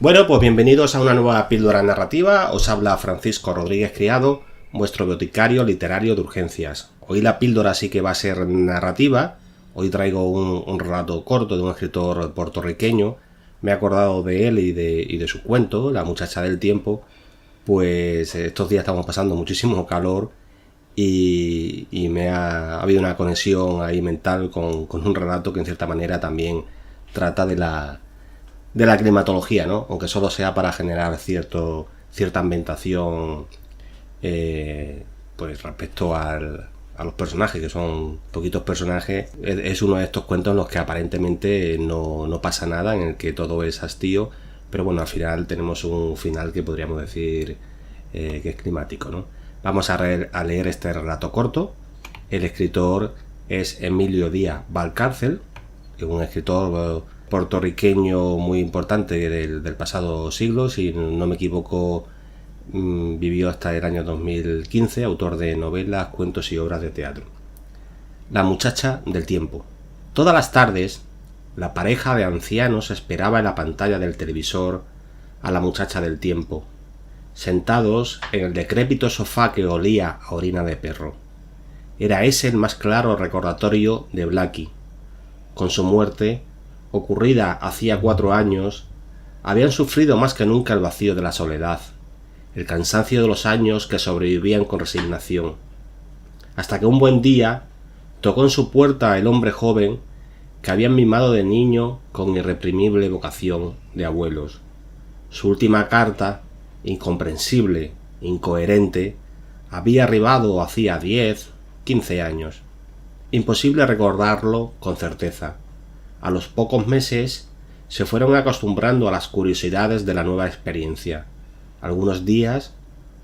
Bueno, pues bienvenidos a una nueva píldora narrativa. Os habla Francisco Rodríguez Criado, vuestro boticario literario de urgencias. Hoy la píldora sí que va a ser narrativa. Hoy traigo un relato corto de un escritor puertorriqueño. Me he acordado de él y de su cuento, La muchacha del tiempo. Pues estos días estamos pasando muchísimo calor y ha habido una conexión ahí mental con un relato que en cierta manera también trata de la climatología, ¿no? Aunque solo sea para generar cierta ambientación pues respecto a los personajes, que son poquitos personajes. Es uno de estos cuentos en los que aparentemente no pasa nada, en el que todo es hastío, pero bueno, al final tenemos un final que podríamos decir que es climático, ¿no? Vamos a leer este relato corto. El escritor es Emilio Díaz Valcárcel, un escritor puertorriqueño muy importante del pasado siglo, si no me equivoco, vivió hasta el año 2015, autor de novelas, cuentos y obras de teatro. La muchacha del tiempo. Todas las tardes, la pareja de ancianos esperaba en la pantalla del televisor a la muchacha del tiempo, sentados en el decrépito sofá que olía a orina de perro. Era ese el más claro recordatorio de Blackie. Con su muerte, ocurrida hacía 4 años, habían sufrido más que nunca el vacío de la soledad, el cansancio de los años que sobrevivían con resignación, hasta que un buen día tocó en su puerta el hombre joven que habían mimado de niño con irreprimible vocación de abuelos. Su última carta, incomprensible, incoherente, había arribado hacía 10, 15 años. Imposible recordarlo con certeza. A los pocos meses se fueron acostumbrando a las curiosidades de la nueva experiencia. Algunos días,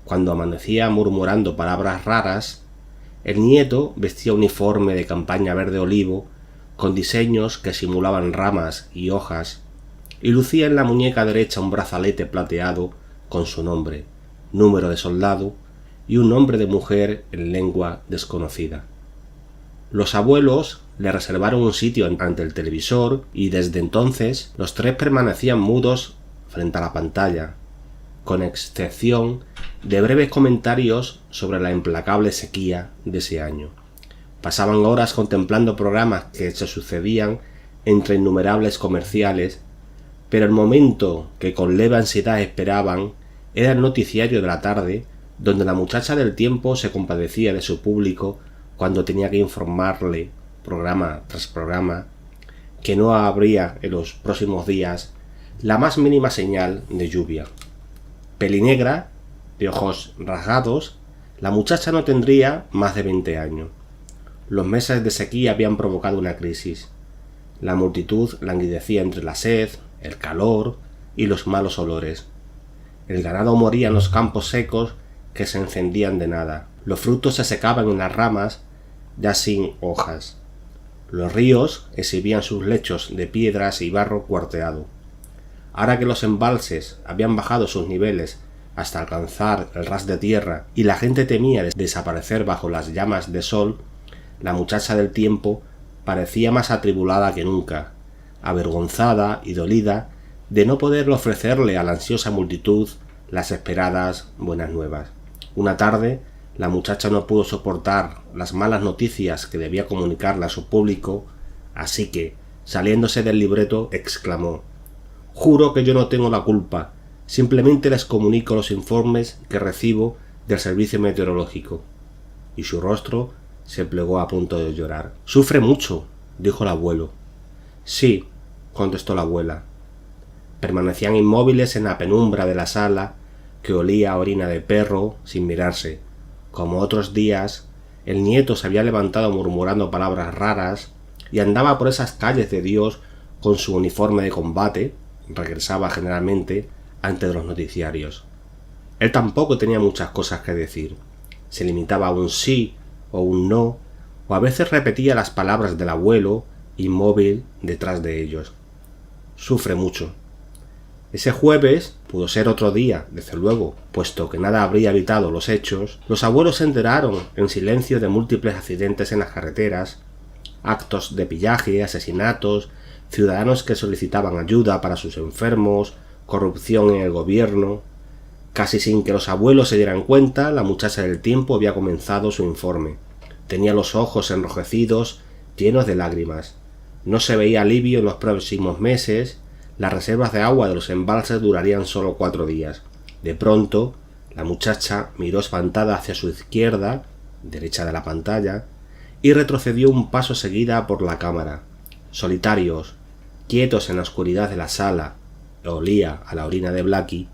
cuando amanecía murmurando palabras raras, el nieto vestía uniforme de campaña verde olivo con diseños que simulaban ramas y hojas, y lucía en la muñeca derecha un brazalete plateado con su nombre, número de soldado y un nombre de mujer en lengua desconocida. Los abuelos le reservaron un sitio ante el televisor y desde entonces los tres permanecían mudos frente a la pantalla, con excepción de breves comentarios sobre la implacable sequía de ese año. Pasaban horas contemplando programas que se sucedían entre innumerables comerciales, pero el momento que con leve ansiedad esperaban era el noticiario de la tarde, donde la muchacha del tiempo se compadecía de su público cuando tenía que informarle, programa tras programa, que no habría en los próximos días la más mínima señal de lluvia. Pelinegra, de ojos rasgados, la muchacha no tendría más de 20 años. Los meses de sequía habían provocado una crisis. La multitud languidecía entre la sed, el calor y los malos olores. El ganado moría en los campos secos que se encendían de nada. Los frutos se secaban en las ramas ya sin hojas. Los ríos exhibían sus lechos de piedras y barro cuarteado. Ahora que los embalses habían bajado sus niveles hasta alcanzar el ras de tierra y la gente temía desaparecer bajo las llamas de sol, la muchacha del tiempo parecía más atribulada que nunca, avergonzada y dolida de no poder ofrecerle a la ansiosa multitud las esperadas buenas nuevas. Una tarde, la muchacha no pudo soportar las malas noticias que debía comunicarle a su público, así que, saliéndose del libreto, exclamó: «Juro que yo no tengo la culpa, simplemente les comunico los informes que recibo del servicio meteorológico». Y su rostro se plegó a punto de llorar. «¿Sufre mucho?», dijo el abuelo. «Sí», contestó la abuela. Permanecían inmóviles en la penumbra de la sala, que olía a orina de perro, sin mirarse. Como otros días, el nieto se había levantado murmurando palabras raras y andaba por esas calles de Dios con su uniforme de combate. Regresaba generalmente antes de los noticiarios. Él tampoco tenía muchas cosas que decir. Se limitaba a un sí o un no, o a veces repetía las palabras del abuelo, inmóvil detrás de ellos. «Sufre mucho». Ese jueves pudo ser otro día, desde luego, puesto que nada habría evitado los hechos. Los abuelos se enteraron en silencio de múltiples accidentes en las carreteras, actos de pillaje, asesinatos, ciudadanos que solicitaban ayuda para sus enfermos, corrupción en el gobierno. Casi sin que los abuelos se dieran cuenta, la muchacha del tiempo había comenzado su informe. Tenía los ojos enrojecidos, llenos de lágrimas. No se veía alivio en los próximos meses. Las reservas de agua de los embalses durarían solo 4 días. De pronto, la muchacha miró espantada hacia su izquierda, derecha de la pantalla, y retrocedió un paso seguida por la cámara. Solitarios, quietos en la oscuridad de la sala, olía a la orina de Blackie,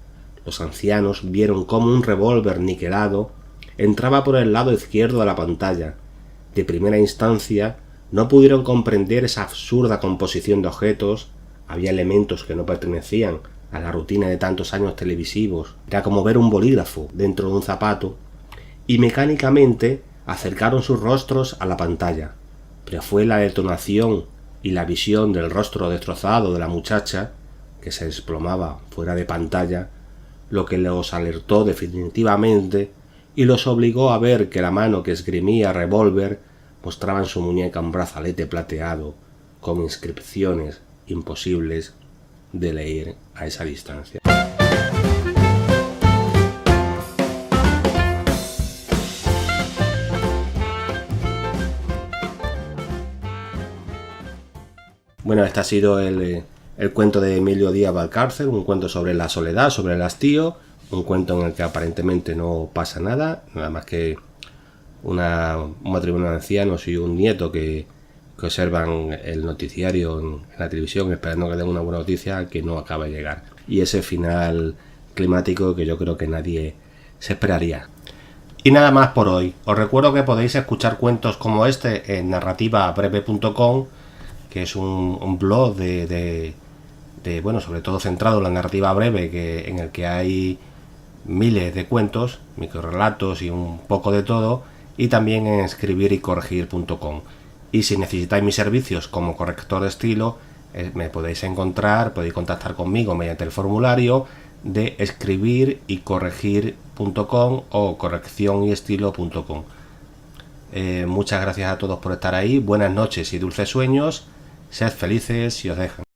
los ancianos vieron cómo un revólver niquelado entraba por el lado izquierdo de la pantalla. De primera instancia, no pudieron comprender esa absurda composición de objetos. Había elementos que no pertenecían a la rutina de tantos años televisivos. Era como ver un bolígrafo dentro de un zapato. Y mecánicamente acercaron sus rostros a la pantalla. Pero fue la detonación y la visión del rostro destrozado de la muchacha, que se desplomaba fuera de pantalla, lo que los alertó definitivamente y los obligó a ver que la mano que esgrimía revólver mostraba en su muñeca un brazalete plateado con inscripciones imposibles de leer a esa distancia. Bueno, este ha sido el cuento de Emilio Díaz Valcárcel, un cuento sobre la soledad, sobre el hastío, un cuento en el que aparentemente no pasa nada más que un matrimonio de ancianos y un nieto que observan el noticiario en la televisión esperando que den una buena noticia que no acaba de llegar. Y ese final climático que yo creo que nadie se esperaría. Y nada más por hoy. Os recuerdo que podéis escuchar cuentos como este en narrativabreve.com, que es un blog de bueno, sobre todo centrado en la narrativa breve, en el que hay miles de cuentos, microrelatos y un poco de todo, y también en escribirycorregir.com. Y si necesitáis mis servicios como corrector de estilo, me podéis contactar conmigo mediante el formulario de escribirycorregir.com o correccionyestilo.com. Muchas gracias a todos por estar ahí, buenas noches y dulces sueños, sed felices si os dejan.